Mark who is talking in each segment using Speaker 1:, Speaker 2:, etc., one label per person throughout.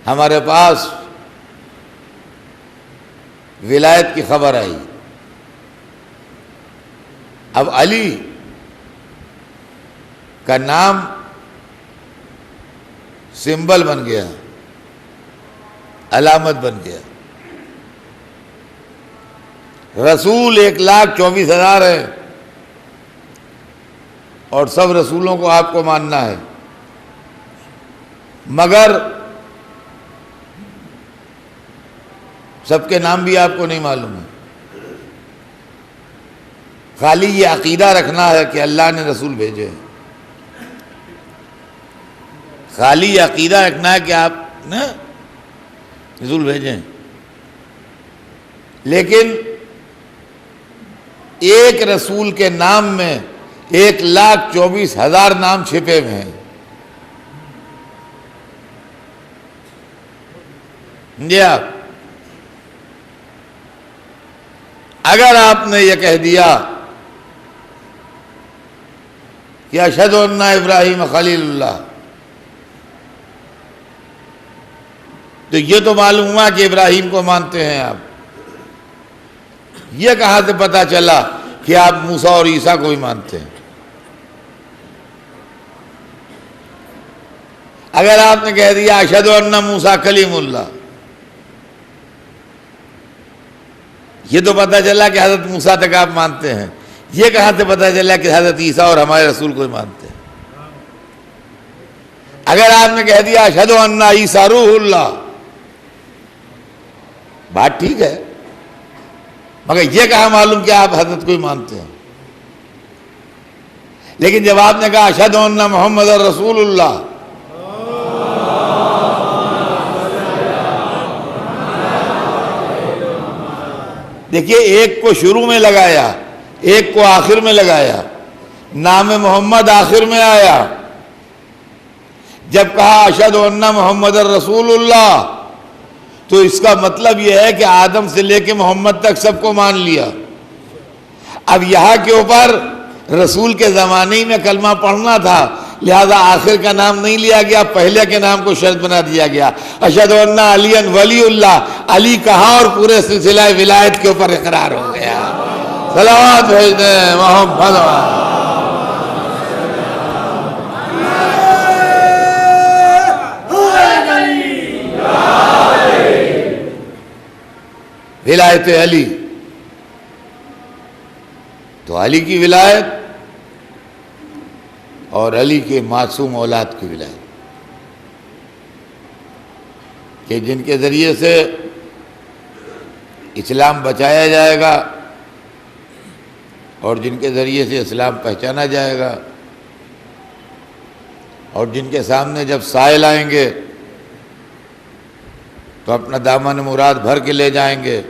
Speaker 1: ہمارے پاس ولایت کی خبر آئی. اب علی کا نام سمبل بن گیا، علامت بن گیا. رسول 1,24,000 ہے اور سب رسولوں کو آپ کو ماننا ہے، مگر سب کے نام بھی آپ کو نہیں معلوم ہے. خالی یہ عقیدہ رکھنا ہے کہ اللہ نے رسول بھیجے. خالی یہ عقیدہ رکھنا ہے کہ آپ نے رسول بھیجے، لیکن ایک رسول کے نام میں 1,24,000 نام چھپے ہوئے ہیں. جی اگر آپ نے یہ کہہ دیا کہ اشہد ان ابراہیم خلیل اللہ، تو یہ تو معلوم ہوا کہ ابراہیم کو مانتے ہیں آپ. یہ کہاں سے پتا چلا کہ آپ موسیٰ اور عیسیٰ کو ہی مانتے ہیں؟ اگر آپ نے کہہ دیا اشہد ان موسیٰ کلیم اللہ، یہ تو پتا چلا کہ حضرت موسیٰ تک آپ مانتے ہیں. یہ کہاں سے پتا چلا کہ حضرت عیسیٰ اور ہمارے رسول کو ہی مانتے ہیں؟ اگر آپ نے کہہ دیا اشہد ان عیسیٰ روح اللہ، بات ٹھیک ہے، مگر یہ کہاں معلوم کہ آپ حضرت کو ہی مانتے ہیں؟ لیکن جب آپ نے کہا اشہد ان محمد رسول اللہ، دیکھیے ایک کو شروع میں لگایا، ایک کو آخر میں لگایا، نام محمد آخر میں آیا. جب کہا اشہد ان محمد رسول اللہ، تو اس کا مطلب یہ ہے کہ آدم سے لے کے محمد تک سب کو مان لیا. اب یہاں کے اوپر رسول کے زمانے میں کلمہ پڑھنا تھا، لہذا آخر کا نام نہیں لیا گیا، پہلے کے نام کو شرط بنا دیا گیا. اشہد ان علی ولی اللہ، علی کہا اور پورے سلسلہ ولایت کے اوپر اقرار ہو گیا. صلوات بھیج دیں محمد. ولایت علی، تو علی کی ولایت اور علی کے معصوم اولاد کی ولایت، کہ جن کے ذریعے سے اسلام بچایا جائے گا اور جن کے ذریعے سے اسلام پہچانا جائے گا، اور جن کے سامنے جب سائل آئیں گے تو اپنا دامن مراد بھر کے لے جائیں گے،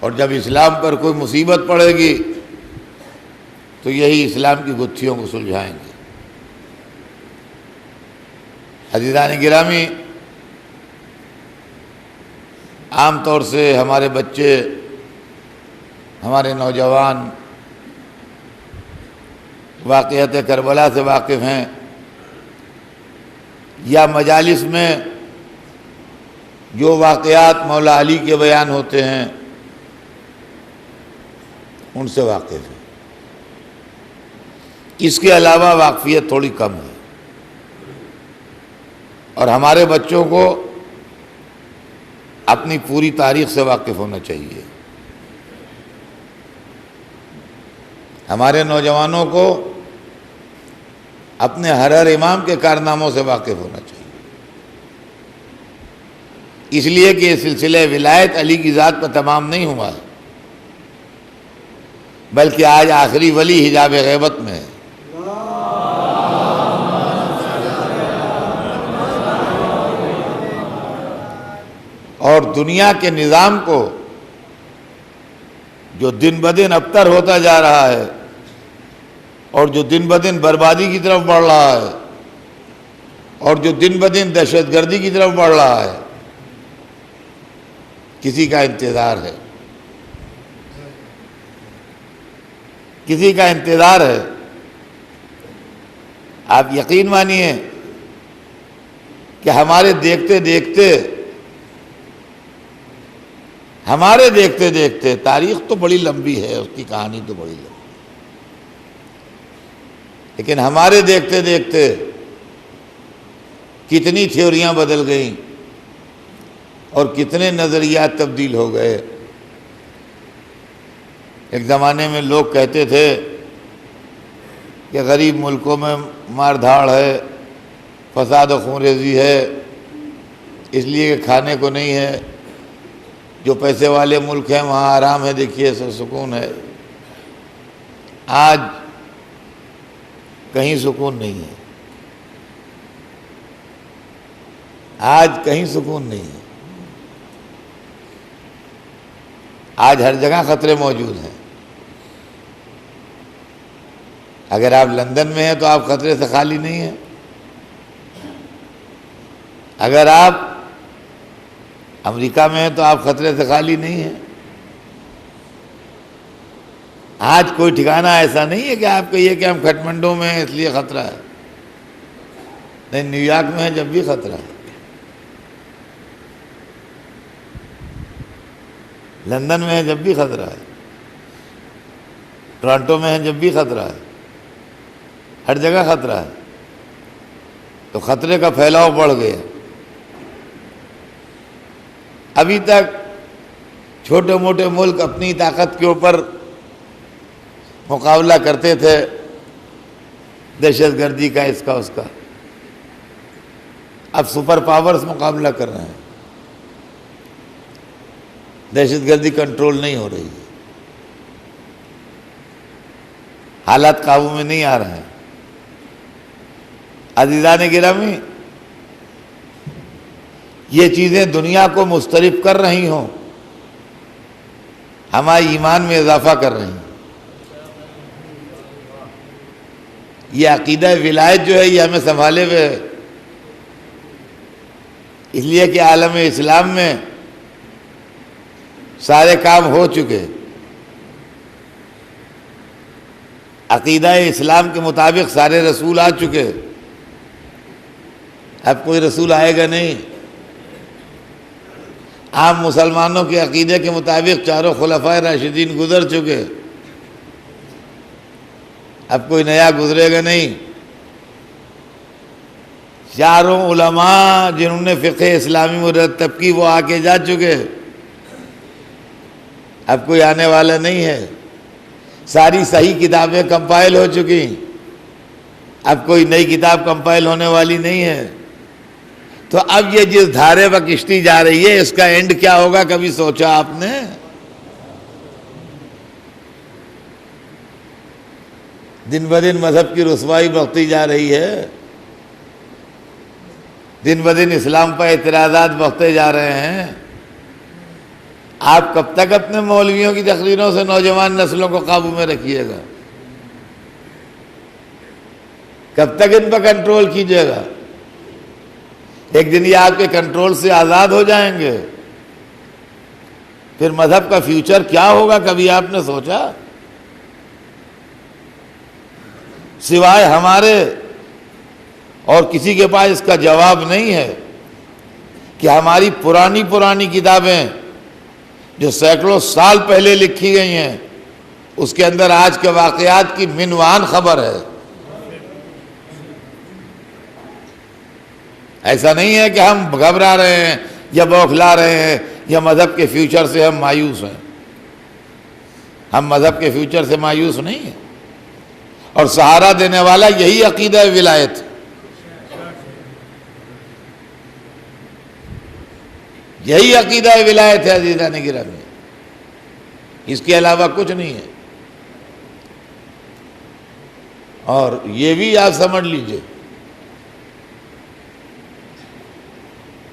Speaker 1: اور جب اسلام پر کوئی مصیبت پڑے گی تو یہی اسلام کی گتھیوں کو سلجھائیں گے. عزیزان گرامی، عام طور سے ہمارے بچے، ہمارے نوجوان واقعات کربلا سے واقف ہیں، یا مجالس میں جو واقعات مولا علی کے بیان ہوتے ہیں ان سے واقف ہیں. اس کے علاوہ واقفیت تھوڑی کم ہے، اور ہمارے بچوں کو اپنی پوری تاریخ سے واقف ہونا چاہیے. ہمارے نوجوانوں کو اپنے ہر امام کے کارناموں سے واقف ہونا چاہیے، اس لیے کہ یہ سلسلہ ولایت علی کی ذات پر تمام نہیں ہوا، بلکہ آج آخری ولی حجاب غیبت میں ہے. اور دنیا کے نظام کو جو دن بدن ابتر ہوتا جا رہا ہے اور جو دن بدن بربادی کی طرف بڑھ رہا ہے اور جو دن بدن دہشت گردی کی طرف بڑھ رہا ہے، کسی کا انتظار ہے، کسی کا انتظار ہے. آپ یقین مانیے کہ ہمارے دیکھتے دیکھتے تاریخ تو بڑی لمبی ہے، اس کی کہانی تو بڑی لمبی، لیکن ہمارے دیکھتے دیکھتے کتنی تھیوریاں بدل گئیں اور کتنے نظریات تبدیل ہو گئے۔ ایک زمانے میں لوگ کہتے تھے کہ غریب ملکوں میں مار دھاڑ ہے، فساد و خونریزی ہے، اس لیے کہ کھانے کو نہیں ہے، جو پیسے والے ملک ہیں وہاں آرام ہے، دیکھیے سکون ہے۔ آج کہیں سکون نہیں ہے، آج کہیں سکون نہیں ہے، آج ہر جگہ خطرے موجود ہیں۔ اگر آپ لندن میں ہیں تو آپ خطرے سے خالی نہیں ہیں، اگر آپ امریکہ میں ہیں تو آپ خطرے سے خالی نہیں ہیں۔ آج کوئی ٹھکانہ ایسا نہیں ہے کہ آپ کہیے کہ ہم کھٹمنڈو میں ہیں اس لیے خطرہ ہے، نہیں، نیو یارک میں ہے جب بھی خطرہ ہے، لندن میں ہے جب بھی خطرہ ہے، ٹورانٹو میں ہے جب بھی خطرہ ہے، ہر جگہ خطرہ ہے۔ تو خطرے کا پھیلاؤ بڑھ گیا۔ ابھی تک چھوٹے موٹے ملک اپنی طاقت کے اوپر مقابلہ کرتے تھے، دہشت گردی کا، اس کا اس کا۔ اب سپر پاورز مقابلہ کر رہے ہیں، دہشت گردی کنٹرول نہیں ہو رہی ہے، حالات قابو میں نہیں آ رہے ہیں۔ عزیزان گرامی، یہ چیزیں دنیا کو مضطرب کر رہی ہوں، ہمارے ایمان میں اضافہ کر رہی ہیں۔ یہ عقیدہ ولایت جو ہے یہ ہمیں سنبھالے ہوئے ہے، اس لیے کہ عالم اسلام میں سارے کام ہو چکے، عقیدہ اسلام کے مطابق سارے رسول آ چکے، اب کوئی رسول آئے گا نہیں۔ عام مسلمانوں کے عقیدے کے مطابق چاروں خلفائے راشدین گزر چکے، اب کوئی نیا گزرے گا نہیں۔ چاروں علماء جنہوں نے فقہ اسلامی مرتب کی وہ آ کے جا چکے، اب کوئی آنے والا نہیں ہے۔ ساری صحیح کتابیں کمپائل ہو چکی، اب کوئی نئی کتاب کمپائل ہونے والی نہیں ہے۔ تو اب یہ جس دھارے پر کشتی جا رہی ہے اس کا اینڈ کیا ہوگا، کبھی سوچا آپ نے؟ دن بدن مذہب کی رسوائی بڑھتی جا رہی ہے، دن بدن اسلام پر اعتراضات بڑھتے جا رہے ہیں۔ آپ کب تک اپنے مولویوں کی تقریروں سے نوجوان نسلوں کو قابو میں رکھیے گا؟ کب تک ان پر کنٹرول کیجیے گا؟ ایک دن یہ آپ کے کنٹرول سے آزاد ہو جائیں گے، پھر مذہب کا فیوچر کیا ہوگا کبھی آپ نے سوچا؟ سوائے ہمارے اور کسی کے پاس اس کا جواب نہیں ہے کہ ہماری پرانی کتابیں جو سینکڑوں سال پہلے لکھی گئی ہیں اس کے اندر آج کے واقعات کی منوان خبر ہے۔ ایسا نہیں ہے کہ ہم گھبرا رہے ہیں یا بوکھلا رہے ہیں یا مذہب کے فیوچر سے ہم مایوس ہیں، ہم مذہب کے فیوچر سے مایوس نہیں ہیں، اور سہارا دینے والا یہی عقیدہ ولایت، یہی عقیدہ ولایت ہے عزیزان گرامی، اس کے علاوہ کچھ نہیں ہے۔ اور یہ بھی آپ سمجھ لیجئے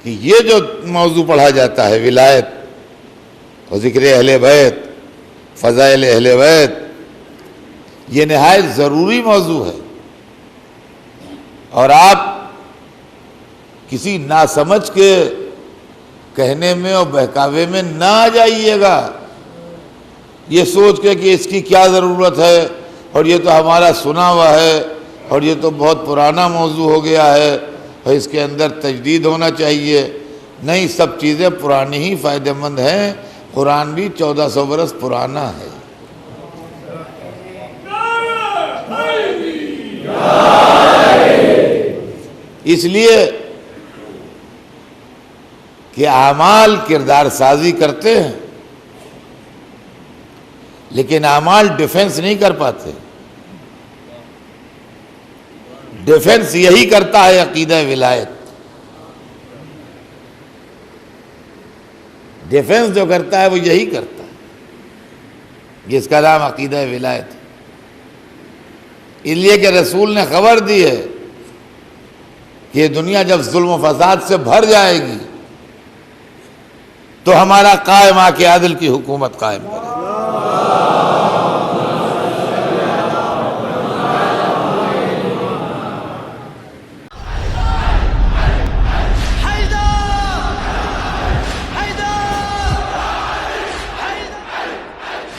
Speaker 1: کہ یہ جو موضوع پڑھا جاتا ہے ولایت اور ذکر اہل بیت، فضائل اہل بیت، یہ نہایت ضروری موضوع ہے، اور آپ کسی ناسمجھ کے کہنے میں اور بہکاوے میں نہ آ جائیے گا، یہ سوچ کے کہ اس کی کیا ضرورت ہے اور یہ تو ہمارا سنا ہوا ہے اور یہ تو بہت پرانا موضوع ہو گیا ہے اور اس کے اندر تجدید ہونا چاہیے. نہیں، سب چیزیں پرانی ہی فائدہ مند ہیں. قرآن بھی 1400 برس پرانا ہے. اس لیے کہ اعمال کردار سازی کرتے ہیں، لیکن اعمال ڈیفنس نہیں کر پاتے. ڈیفنس یہی کرتا ہے عقیدہ ولایت. ڈیفنس جو کرتا ہے وہ یہی کرتا ہے، جس کا نام عقیدہ ولایت. اس لیے کہ رسول نے خبر دی ہے کہ یہ دنیا جب ظلم و فساد سے بھر جائے گی تو ہمارا قائم آ کے عدل کی حکومت قائم ہے.